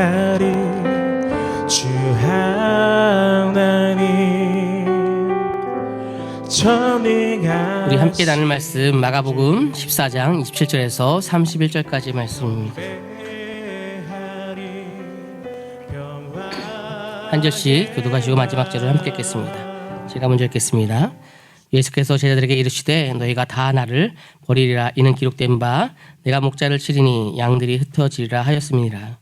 후회하리 주 하나님 전능하신 우리 함께 나눌 말씀 마가복음 14장 27절에서 31절까지 말씀입니다. 한 절씩 교독하시고 마지막 절을 함께 읽겠습니다. 제가 먼저 읽겠습니다. 예수께서 제자들에게 이르시되 너희가 다 나를 버리리라. 이는 기록된 바 내가 목자를 치리니 양들이 흩어지리라 하였음이니라.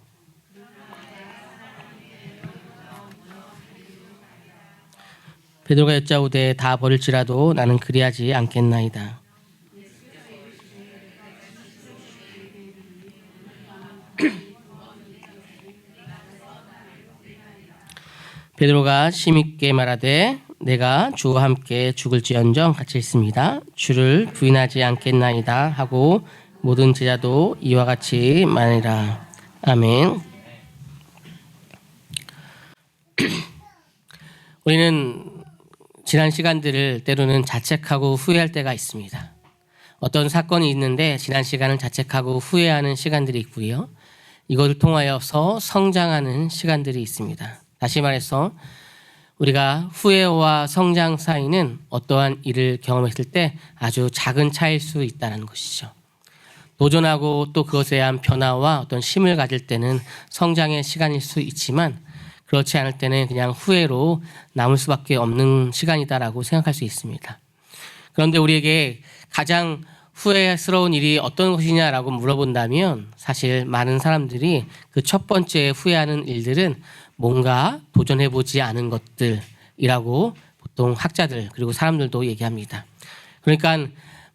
베드로가 여짜오되 다 버릴지라도 나는 그리하지 않겠나이다. 베드로가 심있게 말하되 내가 주와 함께 죽을지언정 같이 있습니다. 주를 부인하지 않겠나이다 하고 모든 제자도 이와 같이 말하니라. 아멘. 우리는 지난 시간들을 때로는 자책하고 후회할 때가 있습니다. 어떤 사건이 있는데 지난 시간을 자책하고 후회하는 시간들이 있고요. 이것을 통하여서 성장하는 시간들이 있습니다. 다시 말해서 우리가 후회와 성장 사이는 어떠한 일을 경험했을 때 아주 작은 차이일 수 있다는 것이죠. 도전하고 또 그것에 대한 변화와 어떤 힘을 가질 때는 성장의 시간일 수 있지만 그렇지 않을 때는 그냥 후회로 남을 수밖에 없는 시간이다라고 생각할 수 있습니다. 그런데 우리에게 가장 후회스러운 일이 어떤 것이냐라고 물어본다면 사실 많은 사람들이 그 첫 번째 후회하는 일들은 뭔가 도전해보지 않은 것들이라고 보통 학자들 그리고 사람들도 얘기합니다. 그러니까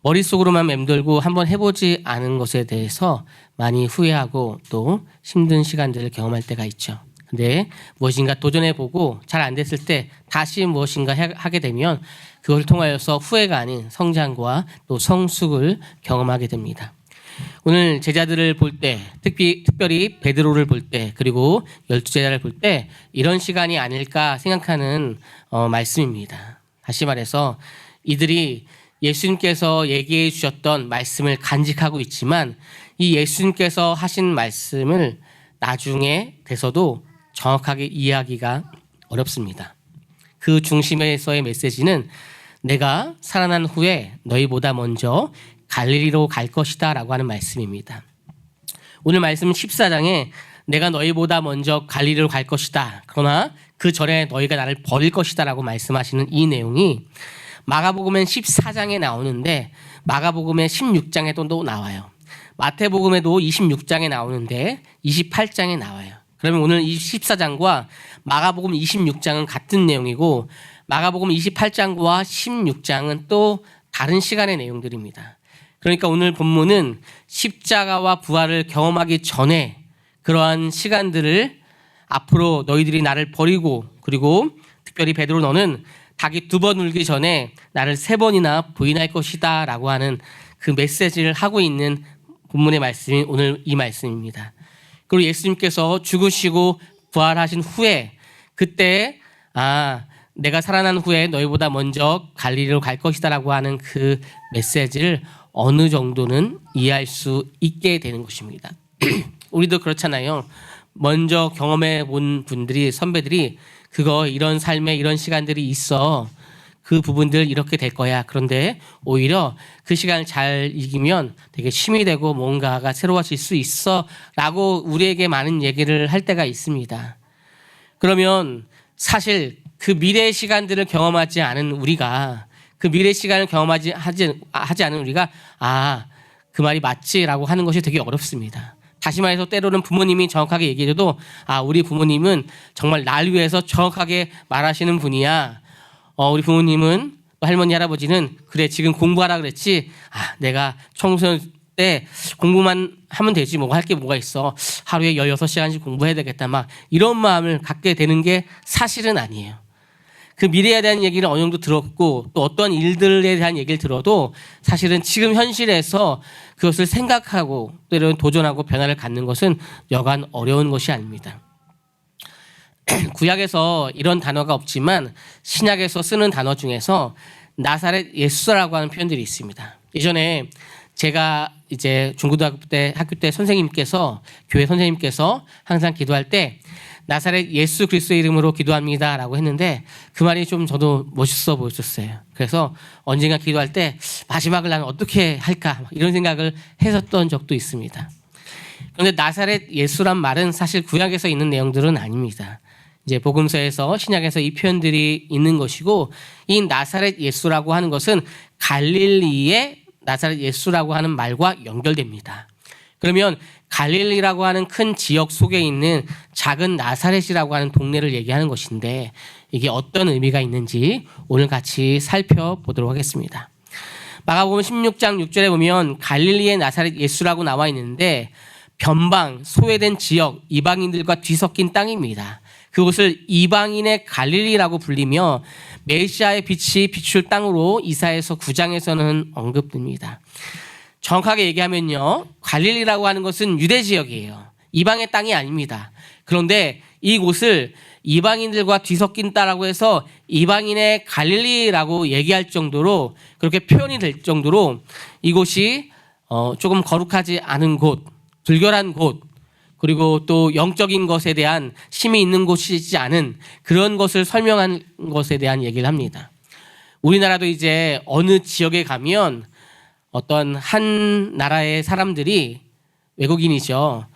머릿속으로만 맴돌고 한번 해보지 않은 것에 대해서 많이 후회하고 또 힘든 시간들을 경험할 때가 있죠. 근데 무엇인가 도전해보고 잘 안 됐을 때 다시 무엇인가 하게 되면 그걸 통하여서 후회가 아닌 성장과 또 성숙을 경험하게 됩니다. 오늘 제자들을 볼 때, 특별히 베드로를 볼 때, 그리고 12제자를 볼 때 이런 시간이 아닐까 생각하는 말씀입니다. 다시 말해서 이들이 예수님께서 얘기해 주셨던 말씀을 간직하고 있지만 이 예수님께서 하신 말씀을 나중에 돼서도 정확하게 이해하기가 어렵습니다. 그 중심에서의 메시지는 내가 살아난 후에 너희보다 먼저 갈릴리로 갈 것이다 라고 하는 말씀입니다. 오늘 말씀 14장에 내가 너희보다 먼저 갈릴리로 갈 것이다. 그러나 그 전에 너희가 나를 버릴 것이다 라고 말씀하시는 이 내용이 마가복음엔 14장에 나오는데 마가복음의 16장에도 또 나와요. 마태복음에도 26장에 나오는데 28장에 나와요. 그러면 오늘 14장과 마가복음 26장은 같은 내용이고 마가복음 28장과 16장은 또 다른 시간의 내용들입니다. 그러니까 오늘 본문은 십자가와 부활을 경험하기 전에 그러한 시간들을 앞으로 너희들이 나를 버리고 그리고 특별히 베드로 너는 닭이 2번 울기 전에 나를 3번이나 부인할 것이다 라고 하는 그 메시지를 하고 있는 본문의 말씀이 오늘 이 말씀입니다. 그리고 예수님께서 죽으시고 부활하신 후에 그때 내가 살아난 후에 너희보다 먼저 갈릴리로 갈 것이다 라고 하는 그 메시지를 어느 정도는 이해할 수 있게 되는 것입니다. 우리도 그렇잖아요. 먼저 경험해 본 분들이 선배들이 그거 이런 삶에 이런 시간들이 있어. 그 부분들 이렇게 될 거야. 그런데 오히려 그 시간을 잘 이기면 되게 힘이 되고 뭔가가 새로워질 수 있어 라고 우리에게 많은 얘기를 할 때가 있습니다. 그러면 사실 그 미래의 시간들을 경험하지 않은 우리가 그 미래 시간을 경험하지 않은 우리가 그 말이 맞지라고 하는 것이 되게 어렵습니다. 다시 말해서 때로는 부모님이 정확하게 얘기해줘도 우리 부모님은 정말 날 위해서 정확하게 말하시는 분이야. 우리 부모님은 할머니 할아버지는 그래 지금 공부하라 그랬지. 내가 청소년 때 공부만 하면 되지 뭐 할 게 뭐가 있어. 하루에 16시간씩 공부해야 되겠다. 막 이런 마음을 갖게 되는 게 사실은 아니에요. 그 미래에 대한 얘기를 어느 정도 들었고 또 어떤 일들에 대한 얘기를 들어도 사실은 지금 현실에서 그것을 생각하고 때로는 도전하고 변화를 갖는 것은 여간 어려운 것이 아닙니다. 구약에서 이런 단어가 없지만 신약에서 쓰는 단어 중에서 나사렛 예수라고 하는 표현들이 있습니다. 예전에 제가 이제 중고등학교 때 학교 때 선생님께서 교회 선생님께서 항상 기도할 때 나사렛 예수 그리스도의 이름으로 기도합니다라고 했는데 그 말이 좀 저도 멋있어 보였었어요. 그래서 언젠가 기도할 때 마지막을 나는 어떻게 할까 이런 생각을 했었던 적도 있습니다. 그런데 나사렛 예수란 말은 사실 구약에서 있는 내용들은 아닙니다. 이제 복음서에서 신약에서 이 표현들이 있는 것이고 이 나사렛 예수라고 하는 것은 갈릴리의 나사렛 예수라고 하는 말과 연결됩니다. 그러면 갈릴리라고 하는 큰 지역 속에 있는 작은 나사렛이라고 하는 동네를 얘기하는 것인데 이게 어떤 의미가 있는지 오늘 같이 살펴보도록 하겠습니다. 마가복음 16장 6절에 보면 갈릴리의 나사렛 예수라고 나와 있는데 변방, 소외된 지역, 이방인들과 뒤섞인 땅입니다. 그곳을 이방인의 갈릴리라고 불리며 메시아의 빛이 비출 땅으로 이사야서 9장에서는 언급됩니다. 정확하게 얘기하면요, 갈릴리라고 하는 것은 유대 지역이에요. 이방의 땅이 아닙니다. 그런데 이곳을 이방인들과 뒤섞인 땅이라고 해서 이방인의 갈릴리라고 얘기할 정도로 그렇게 표현이 될 정도로 이곳이 조금 거룩하지 않은 곳, 불결한 곳, 그리고 또 영적인 것에 대한 힘이 있는 곳이지 않은 그런 것을 설명한 것에 대한 얘기를 합니다. 우리나라도 이제 어느 지역에 가면 어떤 한 나라의 사람들이 외국인이죠.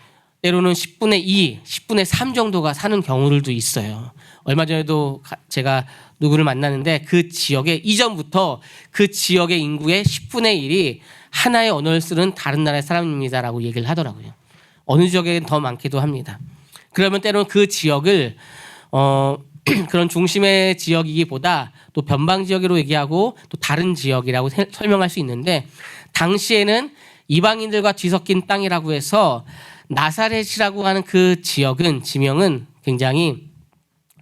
때로는 10분의 2, 10분의 3 정도가 사는 경우들도 있어요. 얼마 전에도 제가 누구를 만났는데 그 지역에 이전부터 그 지역의 인구의 10분의 1이 하나의 언어를 쓰는 다른 나라의 사람입니다라고 얘기를 하더라고요. 어느 지역에는 더 많기도 합니다. 그러면 때로는 그 지역을 그런 중심의 지역이기보다 또 변방 지역으로 얘기하고 또 다른 지역이라고 설명할 수 있는데 당시에는 이방인들과 뒤섞인 땅이라고 해서 나사렛이라고 하는 그 지명은 굉장히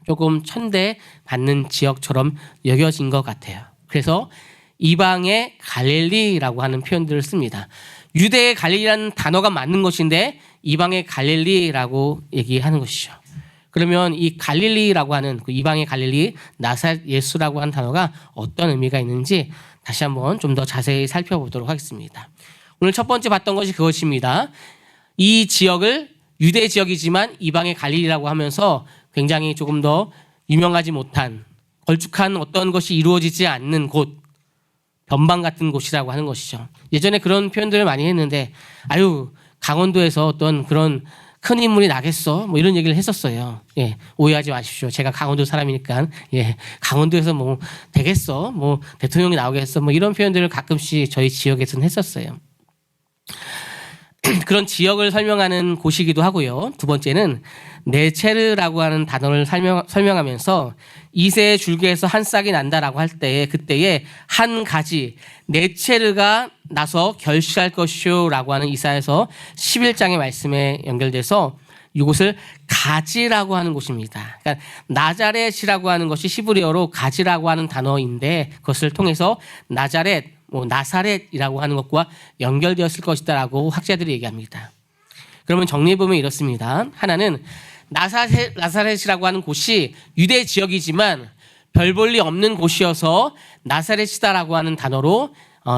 조금 천대받는 지역처럼 여겨진 것 같아요. 그래서 이방의 갈릴리라고 하는 표현들을 씁니다. 유대의 갈릴리라는 단어가 맞는 것인데 이방의 갈릴리라고 얘기하는 것이죠. 그러면 이 갈릴리라고 하는 그 이방의 갈릴리 나사렛 예수라고 하는 단어가 어떤 의미가 있는지 다시 한번 좀 더 자세히 살펴보도록 하겠습니다. 오늘 첫 번째 봤던 것이 그것입니다. 이 지역을 유대 지역이지만 이방의 갈릴리라고 하면서 굉장히 조금 더 유명하지 못한 걸쭉한 어떤 것이 이루어지지 않는 곳, 변방 같은 곳이라고 하는 것이죠. 예전에 그런 표현들을 많이 했는데 아유 강원도에서 어떤 그런 큰 인물이 나겠어? 뭐 이런 얘기를 했었어요. 예, 오해하지 마십시오. 제가 강원도 사람이니까 예, 강원도에서 뭐 되겠어? 뭐 대통령이 나오겠어? 뭐 이런 표현들을 가끔씩 저희 지역에서는 했었어요. 그런 지역을 설명하는 곳이기도 하고요. 두 번째는 네체르라고 하는 단어를 설명하면서 이새의 줄기에서 한 싹이 난다라고 할 때 그때에 한 가지 네체르가 나서 결실할 것이요라고 하는 이사야서 11장의 말씀에 연결돼서 이곳을 가지라고 하는 곳입니다. 그러니까 나자렛이라고 하는 것이 히브리어로 가지라고 하는 단어인데 그것을 통해서 나자렛 나사렛이라고 하는 것과 연결되었을 것이다라고 학자들이 얘기합니다. 그러면 정리해보면 이렇습니다. 하나는 나사렛이라고 하는 곳이 유대 지역이지만 별 볼 일 없는 곳이어서 나사렛이다라고 하는 단어로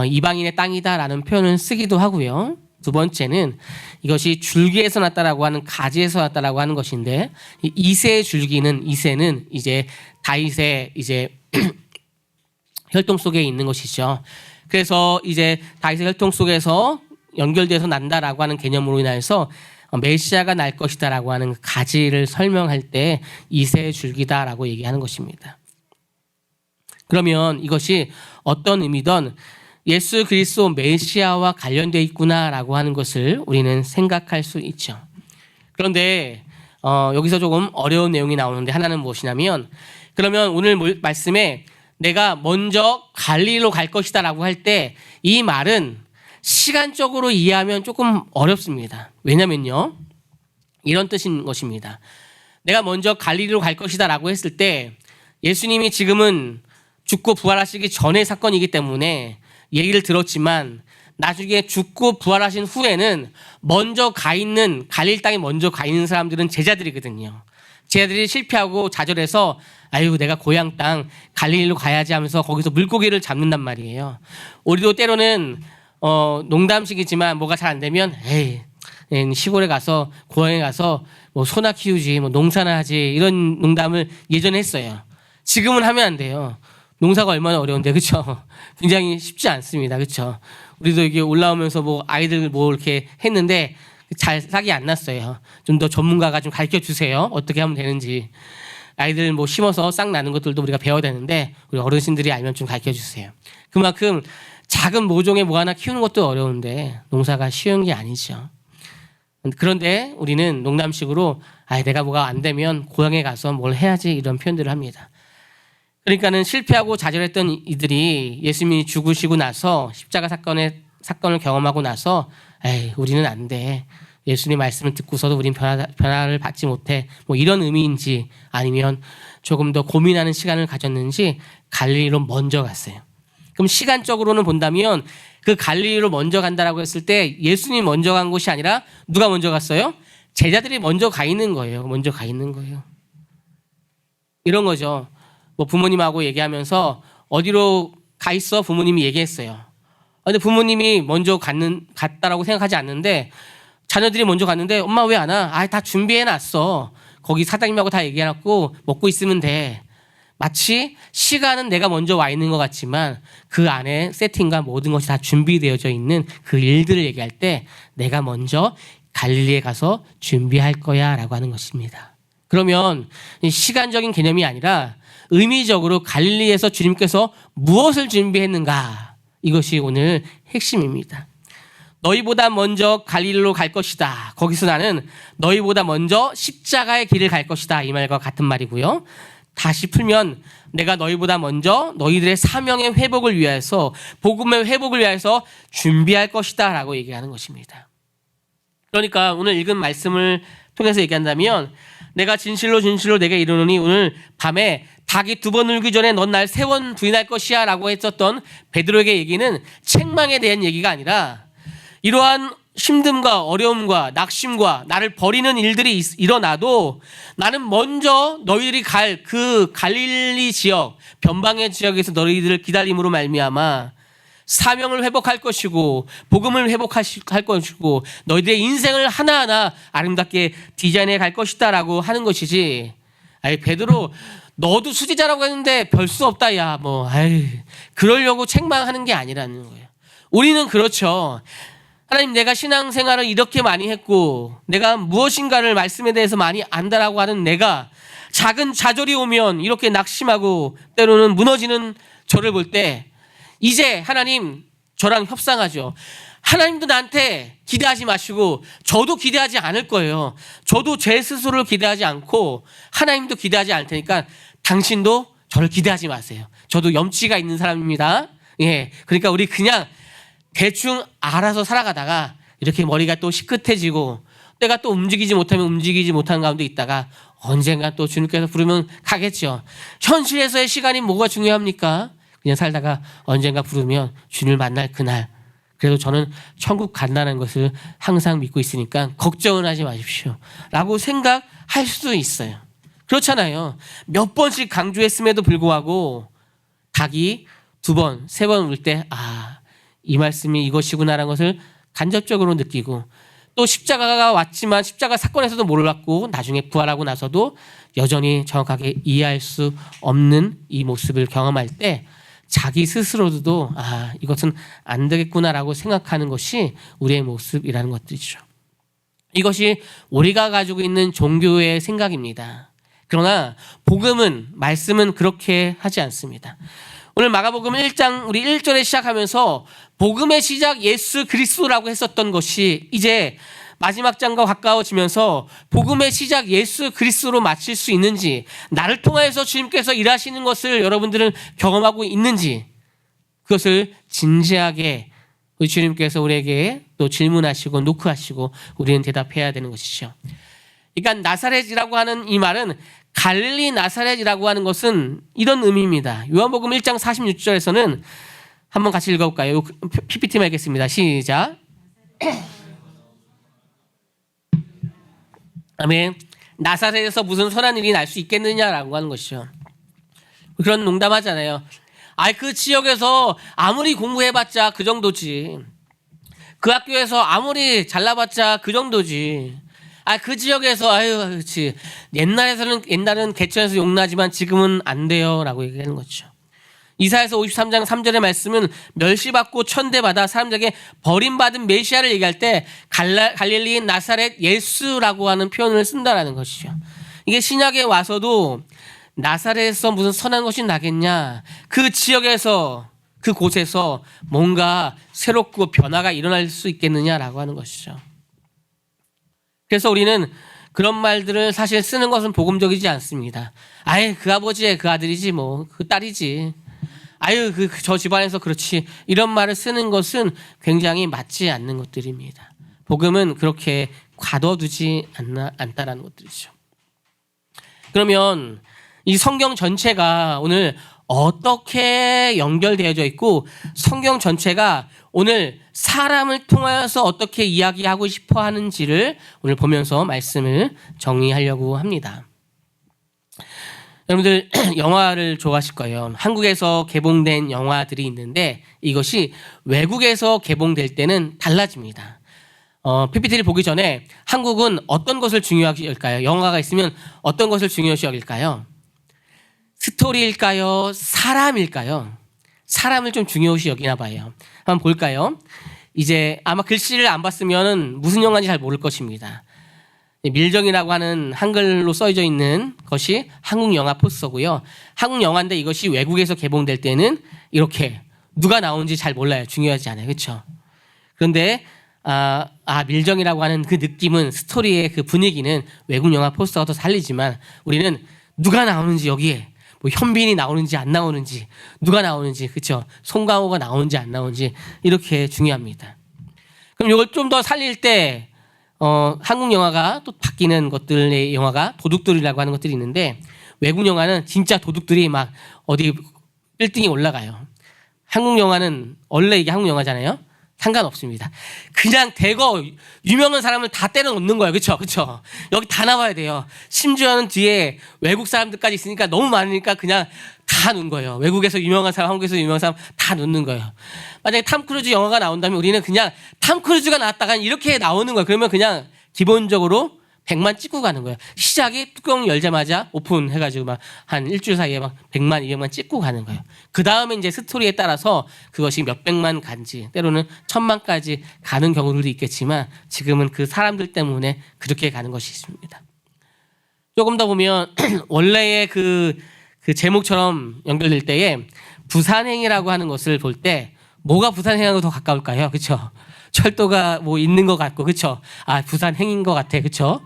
이방인의 땅이다라는 표현을 쓰기도 하고요. 두 번째는 이것이 줄기에서 났다라고 하는 가지에서 났다라고 하는 것인데 이새의 줄기는 이새는 이제 다윗의 이제 혈통 속에 있는 것이죠. 그래서 이제 다윗의 혈통 속에서 연결돼서 난다라고 하는 개념으로 인해서 메시아가 날 것이다라고 하는 가지를 설명할 때 이새의 줄기다라고 얘기하는 것입니다. 그러면 이것이 어떤 의미든 예수 그리스도 메시아와 관련되어 있구나라고 하는 것을 우리는 생각할 수 있죠. 그런데 여기서 조금 어려운 내용이 나오는데 하나는 무엇이냐면 그러면 오늘 말씀에 내가 먼저 갈릴리로 갈 것이다라고 할 때 이 말은 시간적으로 이해하면 조금 어렵습니다. 왜냐면요. 이런 뜻인 것입니다. 내가 먼저 갈릴리로 갈 것이다라고 했을 때 예수님이 지금은 죽고 부활하시기 전의 사건이기 때문에 얘기를 들었지만 나중에 죽고 부활하신 후에는 먼저 가 있는 갈릴리 땅에 먼저 가 있는 사람들은 제자들이거든요. 제자들이 실패하고 좌절해서 아유 내가 고향 땅 갈릴리로 가야지 하면서 거기서 물고기를 잡는단 말이에요. 우리도 때로는 농담식이지만 뭐가 잘 안 되면 에이 시골에 가서 고향에 가서 뭐 소나 키우지 뭐 농사나 하지 이런 농담을 예전에 했어요. 지금은 하면 안 돼요. 농사가 얼마나 어려운데 그렇죠? 굉장히 쉽지 않습니다. 그렇죠? 우리도 이게 올라오면서 뭐 아이들 뭐 이렇게 했는데 잘 싹이 안 났어요. 좀 더 전문가가 좀 가르쳐 주세요. 어떻게 하면 되는지. 아이들 뭐 심어서 싹 나는 것들도 우리가 배워야 되는데 우리 어르신들이 알면 좀 가르쳐 주세요. 그만큼 작은 모종의 뭐 하나 키우는 것도 어려운데 농사가 쉬운 게 아니죠. 그런데 우리는 농담식으로 내가 뭐가 안 되면 고향에 가서 뭘 해야지 이런 표현들을 합니다. 그러니까는 실패하고 좌절했던 이들이 예수님이 죽으시고 나서 십자가 사건을 경험하고 나서 우리는 안 돼. 예수님 말씀을 듣고서도 우린 변화를 받지 못해. 뭐 이런 의미인지 아니면 조금 더 고민하는 시간을 가졌는지 갈릴리로 먼저 갔어요. 그럼 시간적으로는 본다면 그 갈릴리로 먼저 간다라고 했을 때 예수님이 먼저 간 곳이 아니라 누가 먼저 갔어요? 제자들이 먼저 가 있는 거예요. 먼저 가 있는 거예요. 이런 거죠. 뭐 부모님하고 얘기하면서 어디로 가 있어? 부모님이 얘기했어요. 근데 부모님이 먼저 갔다라고 생각하지 않는데 자녀들이 먼저 갔는데 엄마 왜 안 와? 다 준비해놨어. 거기 사장님하고 다 얘기해놨고 먹고 있으면 돼. 마치 시간은 내가 먼저 와 있는 것 같지만 그 안에 세팅과 모든 것이 다 준비되어져 있는 그 일들을 얘기할 때 내가 먼저 갈릴리에 가서 준비할 거야 라고 하는 것입니다. 그러면 시간적인 개념이 아니라 의미적으로 갈릴리에서 주님께서 무엇을 준비했는가 이것이 오늘 핵심입니다. 너희보다 먼저 갈릴리로 갈 것이다. 거기서 나는 너희보다 먼저 십자가의 길을 갈 것이다. 이 말과 같은 말이고요. 다시 풀면 내가 너희보다 먼저 너희들의 사명의 회복을 위해서 복음의 회복을 위해서 준비할 것이다 라고 얘기하는 것입니다. 그러니까 오늘 읽은 말씀을 통해서 얘기한다면 내가 진실로 내게 이르노니 오늘 밤에 닭이 2번 울기 전에 넌 날 3번 부인할 것이야 라고 했었던 베드로에게 얘기는 책망에 대한 얘기가 아니라 이러한 힘듦과 어려움과 낙심과 나를 버리는 일들이 일어나도 나는 먼저 너희들이 갈 그 갈릴리 지역 변방의 지역에서 너희들을 기다림으로 말미암아 사명을 회복할 것이고 복음을 회복할 것이고 너희들의 인생을 하나하나 아름답게 디자인해 갈 것이다 라고 하는 것이지. 베드로 너도 수지자라고 했는데 별 수 없다 야 뭐 그러려고 책망하는 게 아니라는 거예요. 우리는 그렇죠. 하나님 내가 신앙생활을 이렇게 많이 했고 내가 무엇인가를 말씀에 대해서 많이 안다라고 하는 내가 작은 좌절이 오면 이렇게 낙심하고 때로는 무너지는 저를 볼 때 이제 하나님 저랑 협상하죠. 하나님도 나한테 기대하지 마시고 저도 기대하지 않을 거예요. 저도 제 스스로를 기대하지 않고 하나님도 기대하지 않을 테니까 당신도 저를 기대하지 마세요. 저도 염치가 있는 사람입니다. 그러니까 우리 그냥 대충 알아서 살아가다가 이렇게 머리가 또 시끗해지고 때가 또 움직이지 못하는 가운데 있다가 언젠가 또 주님께서 부르면 가겠죠. 현실에서의 시간이 뭐가 중요합니까? 그냥 살다가 언젠가 부르면 주님을 만날 그날 그래도 저는 천국 간다는 것을 항상 믿고 있으니까 걱정은 하지 마십시오 라고 생각할 수도 있어요. 그렇잖아요. 몇 번씩 강조했음에도 불구하고 닭이 2번, 3번 울 때 이 말씀이 이것이구나라는 것을 간접적으로 느끼고 또 십자가가 왔지만 십자가 사건에서도 몰랐고 나중에 부활하고 나서도 여전히 정확하게 이해할 수 없는 이 모습을 경험할 때 자기 스스로도 이것은 안 되겠구나라고 생각하는 것이 우리의 모습이라는 것들이죠. 이것이 우리가 가지고 있는 종교의 생각입니다. 그러나 복음은 말씀은 그렇게 하지 않습니다. 오늘 마가복음 1장 우리 1절에 시작하면서 복음의 시작 예수 그리스도라고 했었던 것이 이제 마지막 장과 가까워지면서 복음의 시작 예수 그리스도로 마칠 수 있는지 나를 통하여서 주님께서 일하시는 것을 여러분들은 경험하고 있는지 그것을 진지하게 우리 주님께서 우리에게 또 질문하시고 노크하시고 우리는 대답해야 되는 것이죠. 그러니까 나사렛이라고 하는 이 말은 갈릴리 나사렛이라고 하는 것은 이런 의미입니다. 요한복음 1장 46절에서는 한번 같이 읽어볼까요? PPT만 읽겠습니다. 시작. 아멘. 나사렛에서 무슨 선한 일이 날 수 있겠느냐라고 하는 것이죠. 그런 농담하잖아요. 그 지역에서 아무리 공부해봤자 그 정도지. 그 학교에서 아무리 잘나봤자 그 정도지. 그 지역에서 그렇지. 옛날은 개천에서 용나지만 지금은 안 돼요라고 얘기하는 거죠. 이사야서 53장 3절의 말씀은 멸시받고 천대받아 사람들에게 버림받은 메시아를 얘기할 때 갈릴리인 나사렛 예수라고 하는 표현을 쓴다라는 것이죠. 이게 신약에 와서도 나사렛에서 무슨 선한 것이 나겠냐, 그 지역에서 그 곳에서 뭔가 새롭고 변화가 일어날 수 있겠느냐라고 하는 것이죠. 그래서 우리는 그런 말들을 사실 쓰는 것은 복음적이지 않습니다. 그 아버지의 그 아들이지 뭐 그 딸이지, 저 집안에서 그렇지, 이런 말을 쓰는 것은 굉장히 맞지 않는 것들입니다. 복음은 그렇게 가둬두지 않다라는 것들이죠. 그러면 이 성경 전체가 오늘 어떻게 연결되어져 있고, 성경 전체가 오늘 사람을 통하여서 어떻게 이야기하고 싶어 하는지를 오늘 보면서 말씀을 정리하려고 합니다. 여러분들 영화를 좋아하실 거예요. 한국에서 개봉된 영화들이 있는데 이것이 외국에서 개봉될 때는 달라집니다. PPT를 보기 전에 한국은 어떤 것을 중요하게 여길까요? 영화가 있으면 어떤 것을 중요시 여길까요? 스토리일까요? 사람일까요? 사람을 좀 중요시 여기나 봐요. 한번 볼까요? 이제 아마 글씨를 안 봤으면 무슨 영화인지 잘 모를 것입니다. 밀정이라고 하는 한글로 써져 있는 것이 한국 영화 포스터고요. 한국 영화인데 이것이 외국에서 개봉될 때는 이렇게 누가 나오는지 잘 몰라요. 중요하지 않아요. 그렇죠? 그런데 밀정이라고 하는 그 느낌은, 스토리의 그 분위기는 외국 영화 포스터가 더 살리지만 우리는 누가 나오는지, 여기에 뭐 현빈이 나오는지 안 나오는지, 누가 나오는지, 그렇죠? 송강호가 나오는지 안 나오는지, 이렇게 중요합니다. 그럼 이걸 좀 더 살릴 때 한국 영화가 또 바뀌는 것들의 영화가 도둑들이라고 하는 것들이 있는데, 외국 영화는 진짜 도둑들이 막 어디 빌딩에 올라가요. 한국 영화는 원래 이게 한국 영화잖아요. 상관없습니다. 그냥 대거 유명한 사람을 다 때려 놓는 거예요. 그렇죠? 그렇죠? 여기 다 나와야 돼요. 심지어는 뒤에 외국 사람들까지 있으니까 너무 많으니까 그냥 다 넣는 거예요. 외국에서 유명한 사람, 한국에서 유명한 사람 다 넣는 거예요. 만약에 탐 크루즈 영화가 나온다면 우리는 그냥 탐 크루즈가 나왔다가 이렇게 나오는 거예요. 그러면 그냥 기본적으로 100만 찍고 가는 거예요. 시작이 뚜껑 열자마자 오픈해가지고 막 한 일주일 사이에 막 100만, 200만 찍고 가는 거예요. 그 다음에 이제 스토리에 따라서 그것이 몇백만 간지, 때로는 1000만까지 가는 경우들도 있겠지만 지금은 그 사람들 때문에 그렇게 가는 것이 있습니다. 조금 더 보면 원래의 그 제목처럼 연결될 때에 부산행이라고 하는 것을 볼 때 뭐가 부산행하고 더 가까울까요? 그렇죠? 철도가 뭐 있는 것 같고, 그렇죠? 부산행인 것 같아, 그렇죠?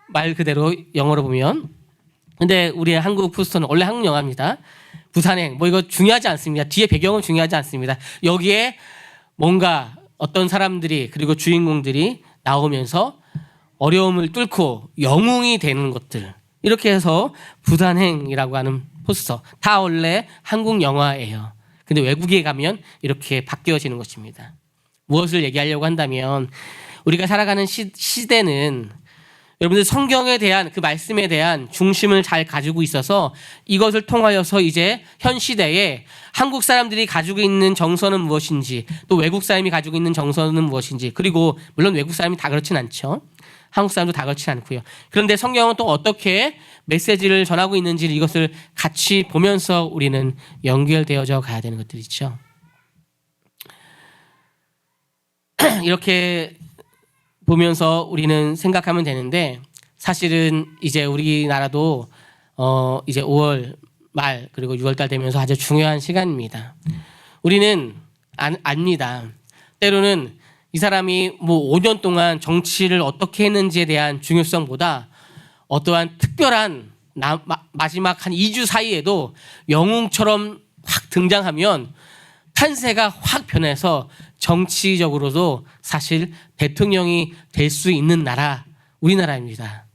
말 그대로 영어로 보면. 근데 우리의 한국 포스터는 원래 한국 영화입니다. 부산행, 뭐 이거 중요하지 않습니다. 뒤에 배경은 중요하지 않습니다. 여기에 뭔가 어떤 사람들이, 그리고 주인공들이 나오면서 어려움을 뚫고 영웅이 되는 것들, 이렇게 해서 부산행이라고 하는 포스터, 다 원래 한국 영화예요. 근데 외국에 가면 이렇게 바뀌어지는 것입니다. 무엇을 얘기하려고 한다면, 우리가 살아가는 시대는 여러분들 성경에 대한, 그 말씀에 대한 중심을 잘 가지고 있어서 이것을 통하여서 이제 현 시대에 한국 사람들이 가지고 있는 정서는 무엇인지, 또 외국 사람이 가지고 있는 정서는 무엇인지, 그리고 물론 외국 사람이 다 그렇진 않죠. 한국 사람도 다 그렇지 않고요. 그런데 성경은 또 어떻게 메시지를 전하고 있는지, 이것을 같이 보면서 우리는 연결되어져 가야 되는 것들이죠. 이렇게 보면서 우리는 생각하면 되는데, 사실은 이제 우리나라도 이제 5월 말 그리고 6월 달 되면서 아주 중요한 시간입니다. 우리는 압니다. 때로는 이 사람이 뭐 5년 동안 정치를 어떻게 했는지에 대한 중요성보다 어떠한 특별한 마지막 한 2주 사이에도 영웅처럼 확 등장하면 판세가 확 변해서 정치적으로도 사실 대통령이 될 수 있는 나라, 우리나라입니다.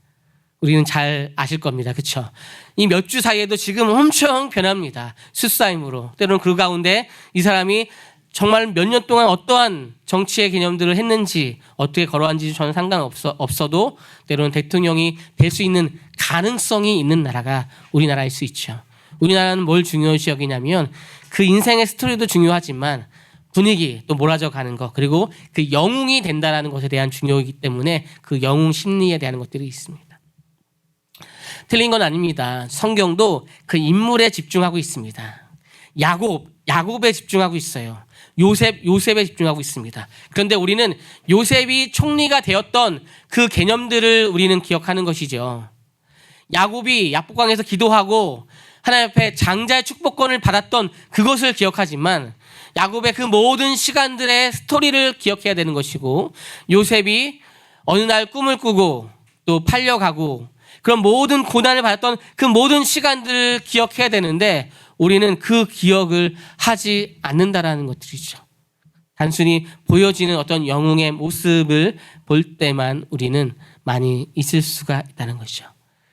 우리는 잘 아실 겁니다. 그렇죠? 이 몇 주 사이에도 지금 엄청 변합니다. 수사임으로. 때로는 그 가운데 이 사람이 정말 몇 년 동안 어떠한 정치의 개념들을 했는지, 어떻게 걸어왔는지 저는 상관없어도 때로는 대통령이 될 수 있는 가능성이 있는 나라가 우리나라일 수 있죠. 우리나라는 뭘 중요시 여기냐면, 그 인생의 스토리도 중요하지만 분위기 또 몰아져 가는 것, 그리고 그 영웅이 된다라는 것에 대한 중요이기 때문에 그 영웅 심리에 대한 것들이 있습니다. 틀린 건 아닙니다. 성경도 그 인물에 집중하고 있습니다. 야곱에 집중하고 있어요. 요셉에 집중하고 있습니다. 그런데 우리는 요셉이 총리가 되었던 그 개념들을 우리는 기억하는 것이죠. 야곱이 야복강에서 기도하고 하나님 앞에 장자의 축복권을 받았던 그것을 기억하지만 야곱의 그 모든 시간들의 스토리를 기억해야 되는 것이고, 요셉이 어느 날 꿈을 꾸고 또 팔려가고 그런 모든 고난을 받았던 그 모든 시간들을 기억해야 되는데 우리는 그 기억을 하지 않는다라는 것들이죠. 단순히 보여지는 어떤 영웅의 모습을 볼 때만 우리는 많이 있을 수가 있다는 것이죠.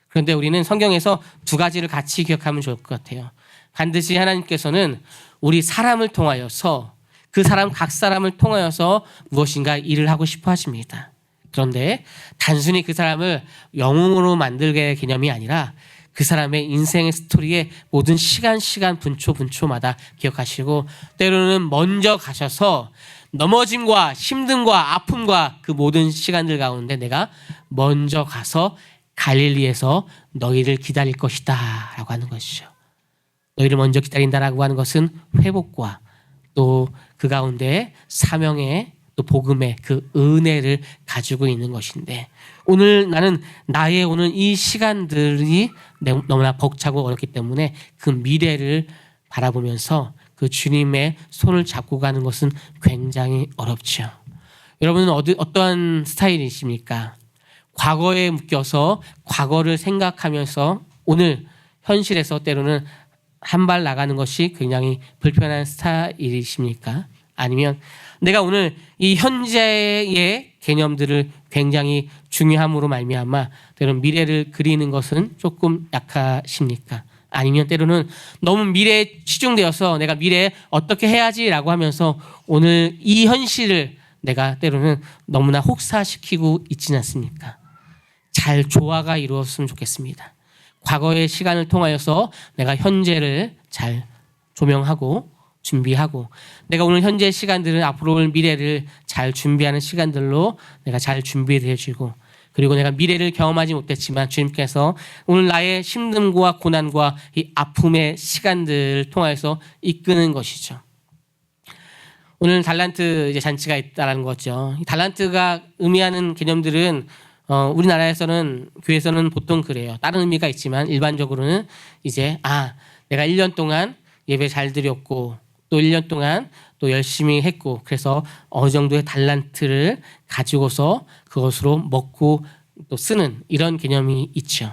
그런데 우리는 성경에서 두 가지를 같이 기억하면 좋을 것 같아요. 반드시 하나님께서는 우리 사람을 통하여서, 그 사람 각 사람을 통하여서 무엇인가 일을 하고 싶어 하십니다. 그런데 단순히 그 사람을 영웅으로 만들게 개념이 아니라 그 사람의 인생의 스토리의 모든 시간 분초마다 기억하시고, 때로는 먼저 가셔서 넘어짐과 힘듦과 아픔과 그 모든 시간들 가운데 내가 먼저 가서 갈릴리에서 너희를 기다릴 것이다 라고 하는 것이죠. 너희를 먼저 기다린다라고 하는 것은 회복과 또 그 가운데 사명의 또 복음의 그 은혜를 가지고 있는 것인데, 오늘 나는 나의 오늘 이 시간들이 너무나 벅차고 어렵기 때문에 그 미래를 바라보면서 그 주님의 손을 잡고 가는 것은 굉장히 어렵죠. 여러분은 어떠한 스타일이십니까? 과거에 묶여서 과거를 생각하면서 오늘 현실에서 때로는 한 발 나가는 것이 굉장히 불편한 스타일이십니까? 아니면 내가 오늘 이 현재의 개념들을 굉장히 중요함으로 말미암아 때로는 미래를 그리는 것은 조금 약하십니까? 아니면 때로는 너무 미래에 치중되어서 내가 미래에 어떻게 해야지라고 하면서 오늘 이 현실을 내가 때로는 너무나 혹사시키고 있지는 않습니까? 잘 조화가 이루었으면 좋겠습니다. 과거의 시간을 통하여서 내가 현재를 잘 조명하고 준비하고, 내가 오늘 현재 시간들은 앞으로 올 미래를 잘 준비하는 시간들로 내가 잘 준비되어지고, 그리고 내가 미래를 경험하지 못했지만 주님께서 오늘 나의 힘듦과 고난과 이 아픔의 시간들을 통해서 이끄는 것이죠. 오늘 달란트 이제 잔치가 있다는 거죠. 이 달란트가 의미하는 개념들은 우리나라에서는 교회에서는 보통 그래요. 다른 의미가 있지만 일반적으로는 이제 내가 1년 동안 예배 잘 드렸고 또 1년 동안 또 열심히 했고 그래서 어느 정도의 달란트를 가지고서 그것으로 먹고 또 쓰는 이런 개념이 있죠.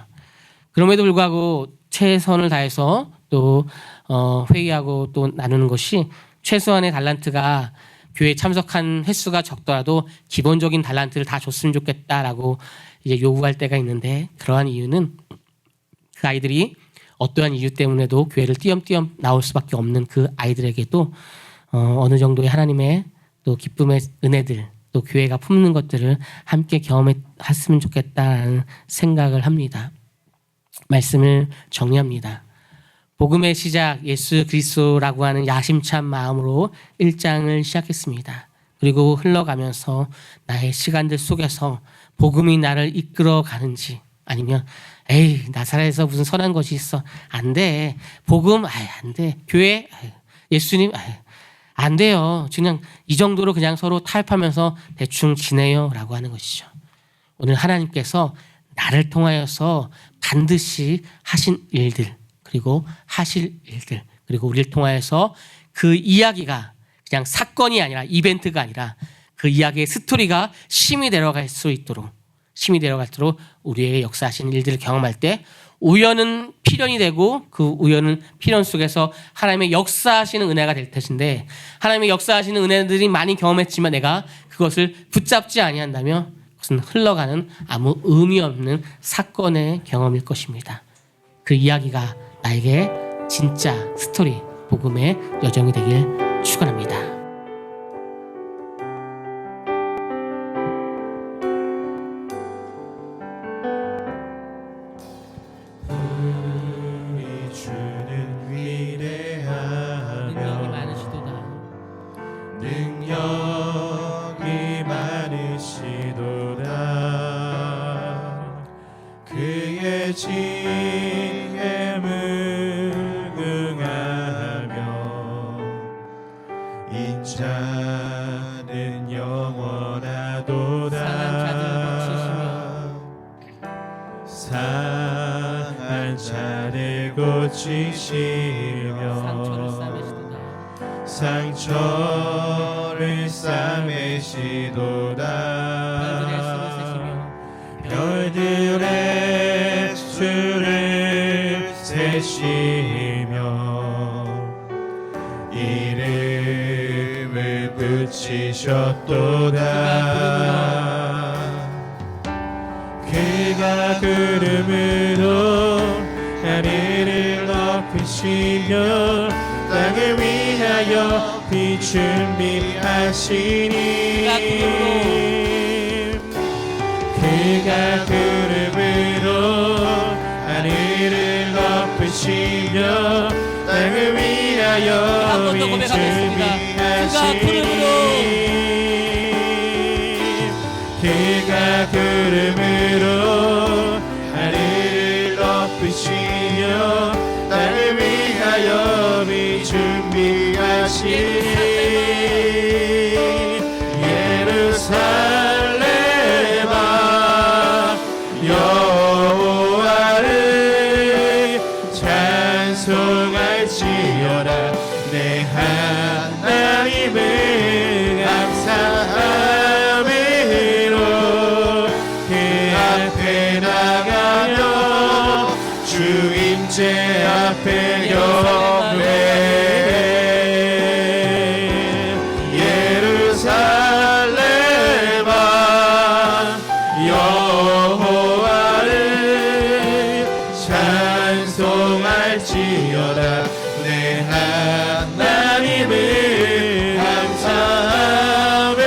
그럼에도 불구하고 최선을 다해서 또 회의하고 또 나누는 것이, 최소한의 달란트가 교회에 참석한 횟수가 적더라도 기본적인 달란트를 다 줬으면 좋겠다라고 이제 요구할 때가 있는데, 그러한 이유는 그 아이들이 어떠한 이유 때문에도 교회를 띄엄띄엄 나올 수밖에 없는 그 아이들에게도 어느 정도의 하나님의 또 기쁨의 은혜들, 또 교회가 품는 것들을 함께 경험했으면 좋겠다는 생각을 합니다. 말씀을 정리합니다. 복음의 시작 예수 그리스도라고 하는 야심찬 마음으로 1장을 시작했습니다. 그리고 흘러가면서 나의 시간들 속에서 복음이 나를 이끌어 가는지, 아니면 나사렛에서 무슨 선한 것이 있어, 안 돼, 복음 안 돼, 교회 예수님 안 돼요, 그냥 이 정도로 그냥 서로 타협하면서 대충 지내요 라고 하는 것이죠. 오늘 하나님께서 나를 통하여서 반드시 하신 일들, 그리고 하실 일들, 그리고 우리를 통하여서 그 이야기가 그냥 사건이 아니라 이벤트가 아니라 그 이야기의 스토리가 심이 내려갈 수 있도록, 심이 내려갈수록 우리의 역사하신 일들을 경험할 때 우연은 필연이 되고 그 우연은 필연 속에서 하나님의 역사하시는 은혜가 될 것인데, 하나님의 역사하시는 은혜들이 많이 경험했지만 내가 그것을 붙잡지 아니한다면 그것은 흘러가는 아무 의미 없는 사건의 경험일 것입니다. 그 이야기가 나에게 진짜 스토리, 복음의 여정이 되길 축원합니다. 주는 위대하며 능력이 많으시도다. 지혜 무궁하며 인자는 영원하도다. 상한 자를 고치시며 상처를 싸매시도다. 별들의 수를 세시며 이름을 붙이셨도다. 그가 구름으로 하늘을 높이시며 땅을 위하여 빛 준비하시니 그가 구름으로 하늘을 높이시며 땅을 위하여 빛 준비하시니 그가 구름으로 하늘을 높이시며 땅을 위하여 빛 준비하시니 예루살렘아 여호와를 찬송할지어다. 내 하나님을 감사함으로 그 앞에 나가며 주임제 앞에 경배해. 예루살렘아 여호와를 찬송할지어다. 내 하나님을 감사함으로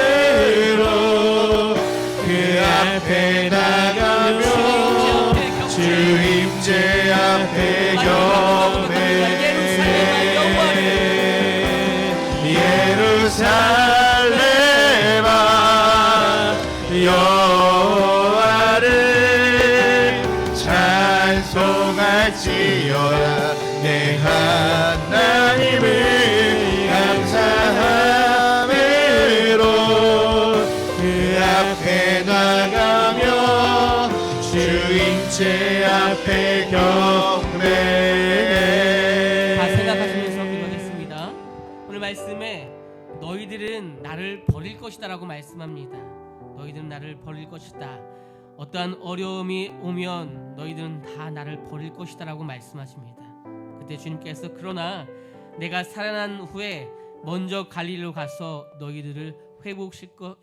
그 앞에 나가며 주임제 앞에 경배해. 예루살렘아 여호와를 찬송할지어다. 내 하나님을 감사함으로 그 앞에 나가며 주임제 앞에 경배해. 다 생각하시면서 기도하겠습니다. 오늘 말씀에 너희들은 나를 버릴 것이다 라고 말씀합니다. 너희들은 나를 버릴 것이다. 어떠한 어려움이 오면 너희들은 다 나를 버릴 것이다 라고 말씀하십니다. 그때 주님께서 그러나 내가 살아난 후에 먼저 갈릴리로 가서 너희들을 회복시킬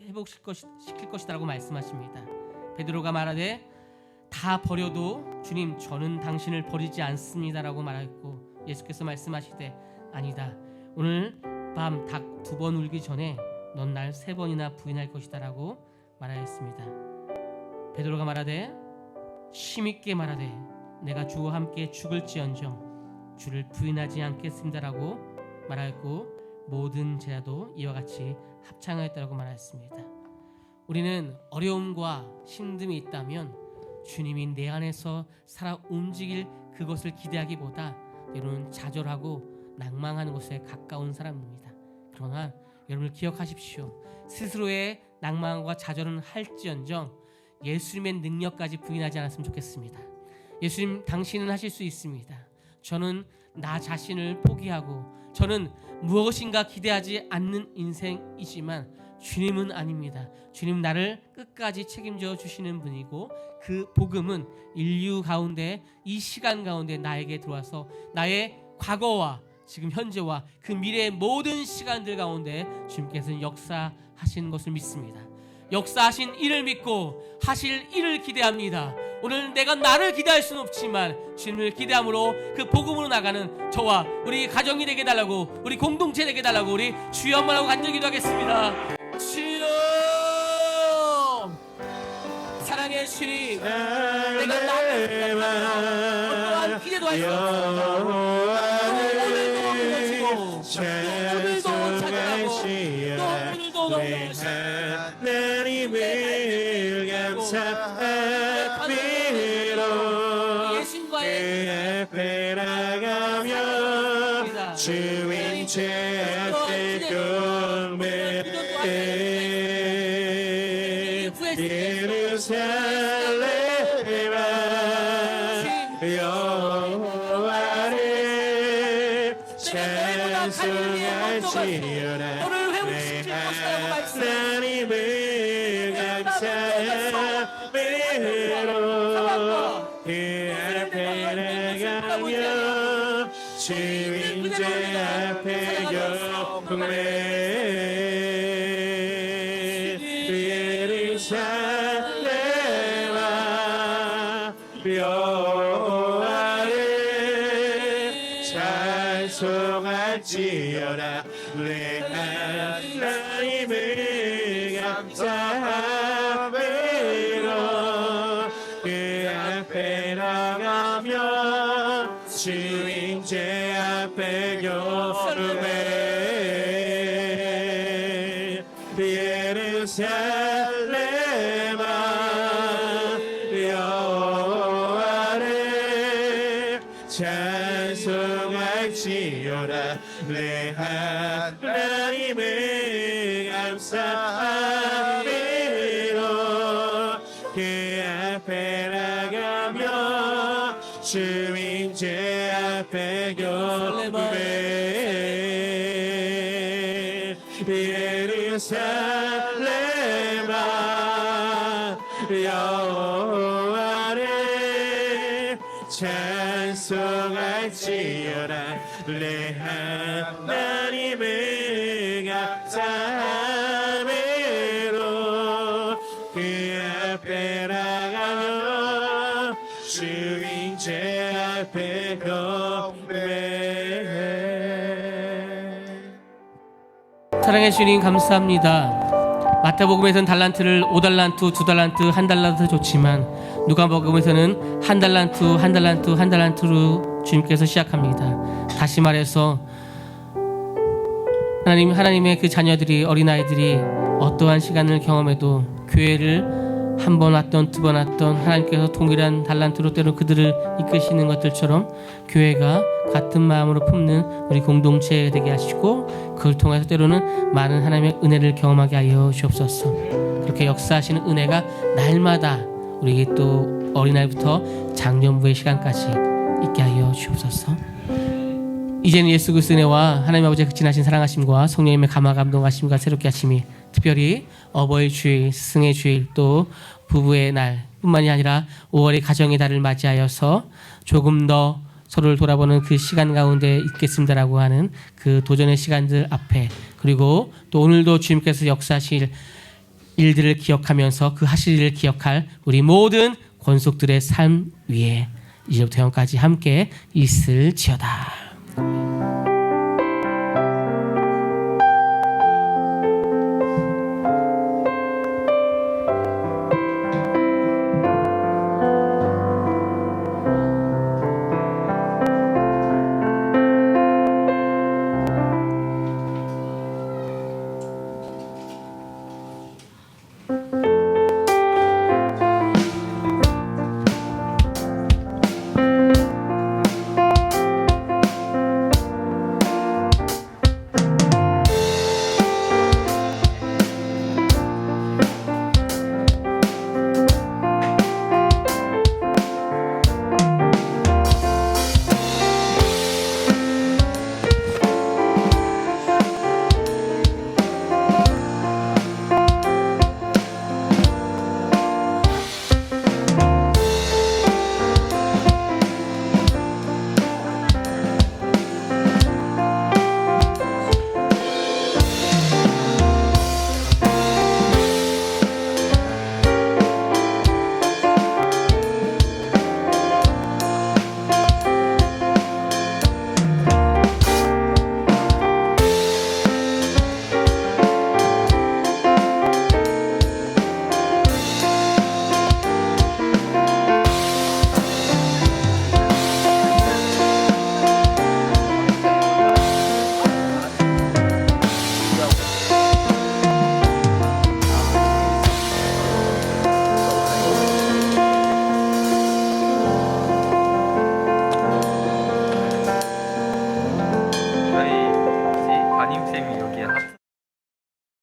것이다 라고 말씀하십니다. 베드로가 말하되 다 버려도 주님 저는 당신을 버리지 않습니다 라고 말했고, 예수께서 말씀하시되 아니다, 오늘 밤 닭 2번 울기 전에 넌 날 3번이나 부인할 것이다 라고 말하였습니다. 베드로가 말하되 힘있게 말하되 내가 주와 함께 죽을지언정 주를 부인하지 않겠습니다 라고 말하였고, 모든 제자도 이와 같이 합창하였다고 말하였습니다. 우리는 어려움과 힘듦이 있다면 주님이 내 안에서 살아 움직일 그것을 기대하기보다 때로는 좌절하고 낭망하는 것에 가까운 사람입니다. 그러나 여러분을 기억하십시오. 스스로의 낭망과 좌절은 할지언정 예수님의 능력까지 부인하지 않았으면 좋겠습니다. 예수님 당신은 하실 수 있습니다. 저는 나 자신을 포기하고 저는 무엇인가 기대하지 않는 인생이지만 주님은 아닙니다. 주님 나를 끝까지 책임져 주시는 분이고 그 복음은 인류 가운데 이 시간 가운데 나에게 들어와서 나의 과거와 지금 현재와 그 미래의 모든 시간들 가운데 주님께서는 역사하신 것을 믿습니다. 역사하신 이를 믿고 하실 일을 기대합니다. 오늘 내가 나를 기대할 수는 없지만 주님을 기대함으로 그 복음으로 나가는 저와 우리 가정이 되게 달라고, 우리 공동체 되게 달라고 우리 주여 한번 하고 간절히 기도하겠습니다. 주여 사랑의 주님, 내가 나를 어떠한 기대도 할 수 없습니다. 오늘도 찾아가고 또 오늘도 하나님을 감사함으로 제 앞에 경배 예루살렘아 여호와를 찬송할지어다 내 하나님을 감사함으로 그 앞에 나가며 주인 제 앞에 경배 예루살렘아 여호와를 찬송할지어다 내 하나님을 감사함으로 그 앞에 나가며 주인 제 앞에 경배 예루살렘아 여호와를 찬송할지어다 내 하나님을 감사함으로 그 앞에 나가며 주인 제 앞에 경배 예루살렘아 여호와를 찬송할지어다 내 하나님을 감사함으로 그 앞에 나가며 주인 제 앞에 경배해. 사랑해 주님 감사합니다. 마태복음에서는 달란트를 5달란트, 2달란트, 1달란트 줬지만 누가복음에서는 1달란트로 주님께서 시작합니다. 다시 말해서 하나님의 그 자녀들이 어린아이들이 어떠한 시간을 경험해도 교회를 한 번 왔던 두 번 왔던 하나님께서 동일한 달란트로 때로 그들을 이끄시는 것들처럼 교회가 같은 마음으로 품는 우리 공동체 되게 하시고 그걸 통해서 때로는 많은 하나님의 은혜를 경험하게 하여 주옵소서. 그렇게 역사하시는 은혜가 날마다 우리 또 어린아이부터 장년부의 시간까지 있게 하여 주옵소서. 이제는 예수 그리스도의 은혜와 하나님 아버지의 극진하신 사랑하심과 성령님의 감화 감동하심과 새롭게 하심이 특별히 어버이 주일, 스승의 주일 또 부부의 날 뿐만이 아니라 5월의 가정의 달을 맞이하여서 조금 더 서로를 돌아보는 그 시간 가운데 있겠습니다라고 하는 그 도전의 시간들 앞에 그리고 또 오늘도 주님께서 역사하실 일들을 기억하면서 그 하실 일을 기억할 우리 모든 권속들의 삶 위에 이제부터 영까지 함께 있을지어다.